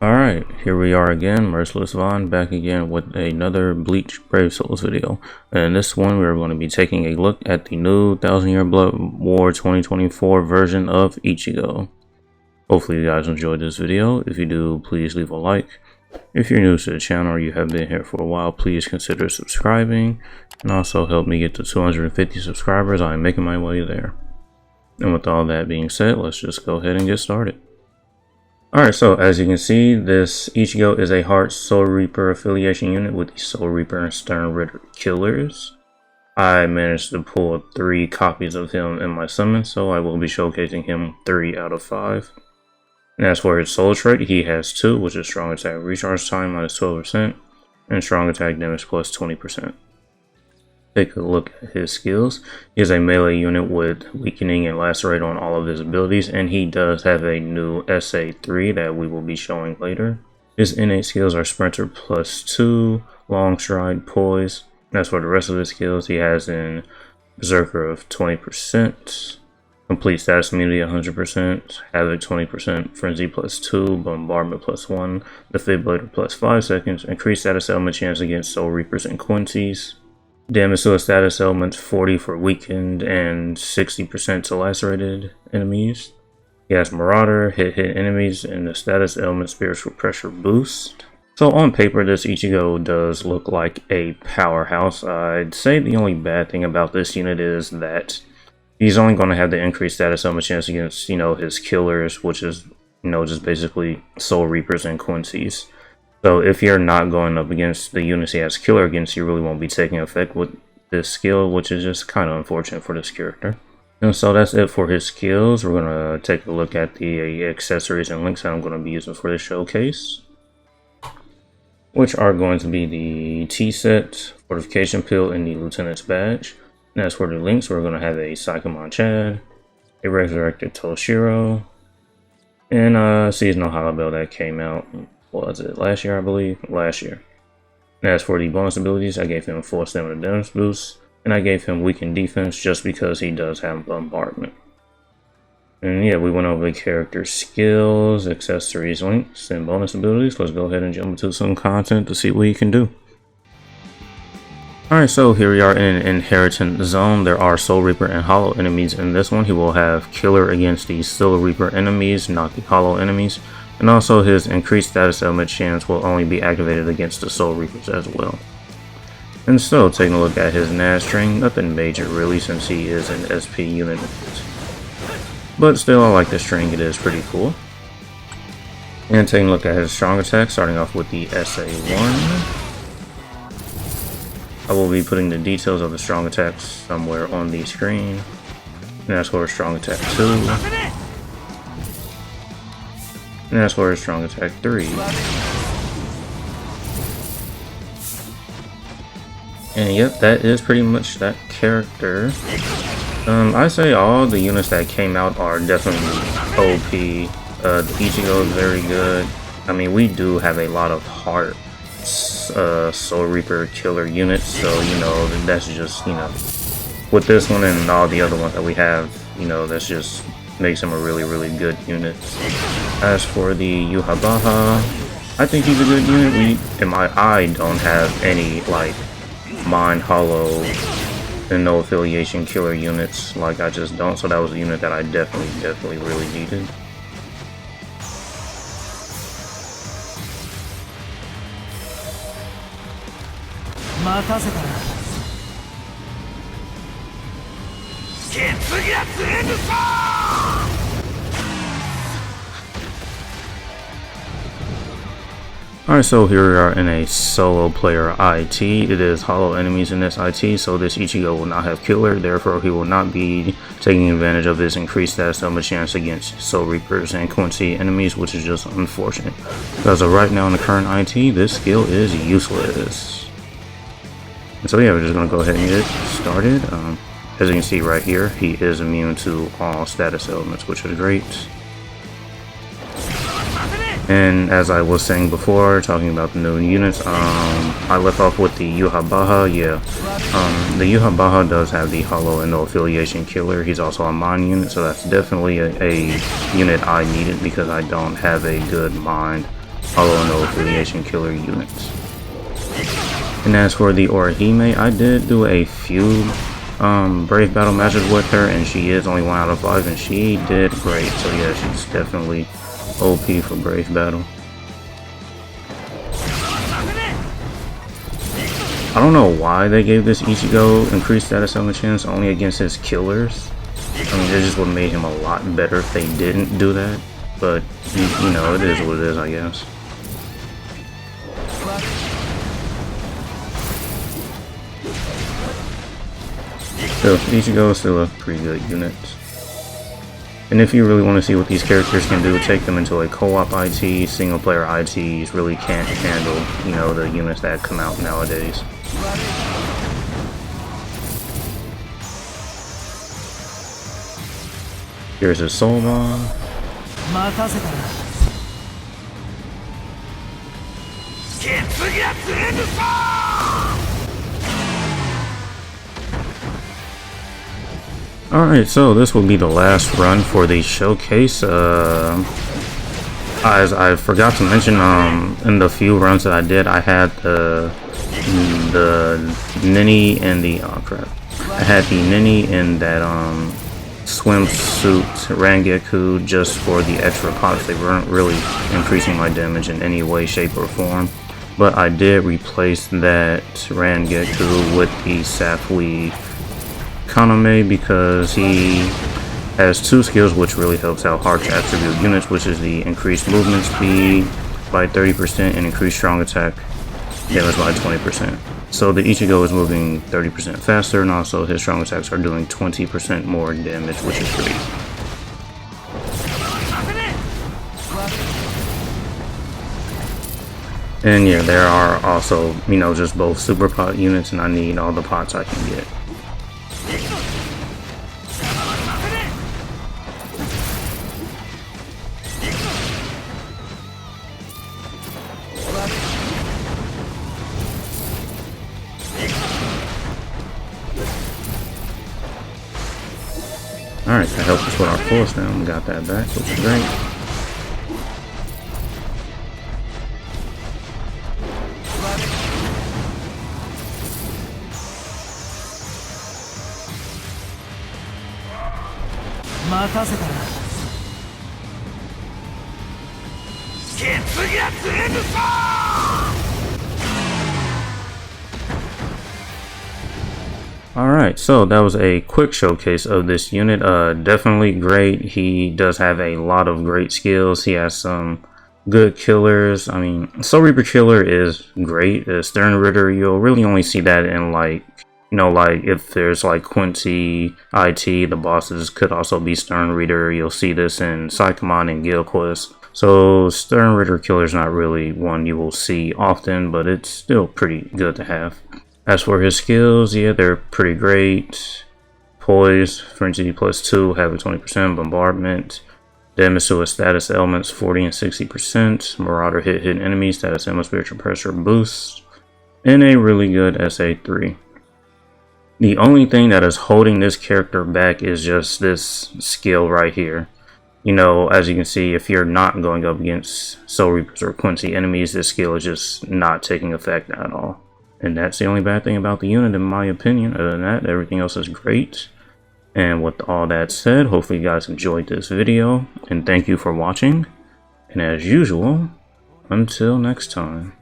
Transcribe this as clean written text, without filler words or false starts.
Alright, here we are again, Merciless Vaughn, back again with another Bleach Brave Souls video. And in this one, we're going to be taking a look at the new 1000 Year Blood War 2024 version of Ichigo. Hopefully you guys enjoyed this video. If you do, please leave a like. If you're new to the channel or you have been here for a while, please consider subscribing. And also help me get to 250 subscribers. I'm making my way there. And with all that being said, let's just go ahead and get started. Alright, so as you can see, this Ichigo is a Heart Soul Reaper affiliation unit with the Soul Reaper and Stern Ritter killers. I managed to pull 3 copies of him in my summon, so I will be showcasing him 3 out of 5. And as for his soul trait, he has 2, which is strong attack recharge time minus 12% and strong attack damage plus 20%. Take a look at his skills. He is a melee unit with weakening and lacerate on all of his abilities, and he does have a new SA3 that we will be showing later. His innate skills are Sprinter plus 2, Long Stride, Poise. As for the rest of his skills, he has an Berserker of 20%, Complete Status Immunity 100%, Havoc 20%, Frenzy plus 2, Bombardment plus 1, Defibrillator plus 5 seconds, increased status element chance against Soul Reapers and Quincy's. Damage to a status element 40 for weakened and 60% to lacerated enemies. He has Marauder, hit enemies, and the status element spiritual pressure boost. So on paper, this Ichigo does look like a powerhouse. I'd say the only bad thing about this unit is that he's only going to have the increased status element chance against, his killers, which is, just basically Soul Reapers and Quincy's. So if you're not going up against the units he has killer against, you really won't be taking effect with this skill, which is just kind of unfortunate for this character. And so that's it for his skills. We're going to take a look at the accessories and links that I'm going to be using for this showcase, which are going to be the T-Set, Fortification Pill, and the Lieutenant's Badge. And as for the links, we're going to have a Psychomon Chad, a Resurrected Toshiro, and Seasonal Hollow Bell that came out. Was it last year, I believe? Last year. And as for the bonus abilities, I gave him full stamina damage boost, and I gave him weakened defense just because he does have bombardment. And yeah, we went over the character skills, accessories, links, and bonus abilities. Let's go ahead and jump into some content to see what you can do. Alright, so here we are in an inheritance zone. There are Soul Reaper and Hollow enemies in this one. He will have Killer against the Soul Reaper enemies, not the Hollow enemies. And also his increased status element chance will only be activated against the Soul Reapers as well. And so, taking a look at his NAS string, nothing major really since he is an SP unit. But still, I like the string, it is pretty cool. And taking a look at his strong attack, starting off with the SA1. I will be putting the details of the strong attack somewhere on the screen. And as for strong attack 2. And that's for his strong attack 3. And yep, that is pretty much that character. I say all the units that came out are definitely OP. The Ichigo is very good. I mean, we do have a lot of Heart Soul Reaper killer units, so that's just with this one and all the other ones that we have, that's just makes him a really good unit. As for the Yhwach, I think he's a good unit. I don't have any Mind Hollow and no affiliation killer units. I just don't. So that was a unit that I definitely really needed. Alright, so here we are in a solo player IT. It is Hollow enemies in this IT, so this Ichigo will not have killer, therefore he will not be taking advantage of his increased status element chance against Soul Reapers and Quincy enemies, which is just unfortunate. Because right now in the current IT, this skill is useless. And so yeah, we're just going to go ahead and get started. As you can see right here, he is immune to all status elements, which is great. And as I was saying before, talking about the new units, I left off with the Yhwach. The Yhwach does have the Hollow and no affiliation killer. He's also a mind unit, so that's definitely a unit I needed because I don't have a good mind although no affiliation killer units. And as for the Orihime, I did do a few brave battle matches with her, and she is only 1 out of 5, and she did great. So yeah, she's definitely OP for brave battle. I don't know why they gave this Ichigo increased status element chance only against his killers. I mean, it just would have made him a lot better if they didn't do that. But, you know, it is what it is, I guess. So, Ichigo is still a pretty good unit. And if you really want to see what these characters can do, take them into a co-op IT, single player ITs really can't handle, you know, the units that come out nowadays. Here's his soul bomb. Alright, so this will be the last run for the showcase. As I forgot to mention, in the few runs that I did, I had the Nini and the I had the Nini in that swimsuit Rangeku just for the extra pots. They weren't really increasing my damage in any way, shape, or form. But I did replace that Rangeku with the Safui Kaname because he has 2 skills which really helps out Heart's attribute units, which is the increased movement speed by 30% and increased strong attack damage by 20%. So the Ichigo is moving 30% faster, and also his strong attacks are doing 20% more damage, which is great. And yeah, there are also, you know, just both super pot units, and I need all the pots I can get. Alright, that helped us with our force down. We got that back, which is great. Alright, so that was a quick showcase of this unit. Definitely great. He does have a lot of great skills. He has some good killers. I mean, Soul Reaper killer is great. Stern Ritter, you'll really only see that in, like, you know, like if there's like Quincy IT, the bosses could also be Stern Reader. You'll see this in Psychomon and Guild Quest. So Stern Ritter killer is not really one you will see often, but it's still pretty good to have. As for his skills, yeah, they're pretty great. Poise, Frenzy +2, having 20%, Bombardment, damage to his status elements 40 and 60%, Marauder hit hidden enemies, status element spiritual pressure boost, and a really good SA3. The only thing that is holding this character back is just this skill right here. You know, as you can see, if you're not going up against Soul Reapers or Quincy enemies, this skill is just not taking effect at all. And that's the only bad thing about the unit, in my opinion. Other than that, everything else is great. And with all that said, hopefully you guys enjoyed this video. And thank you for watching. And as usual, until next time.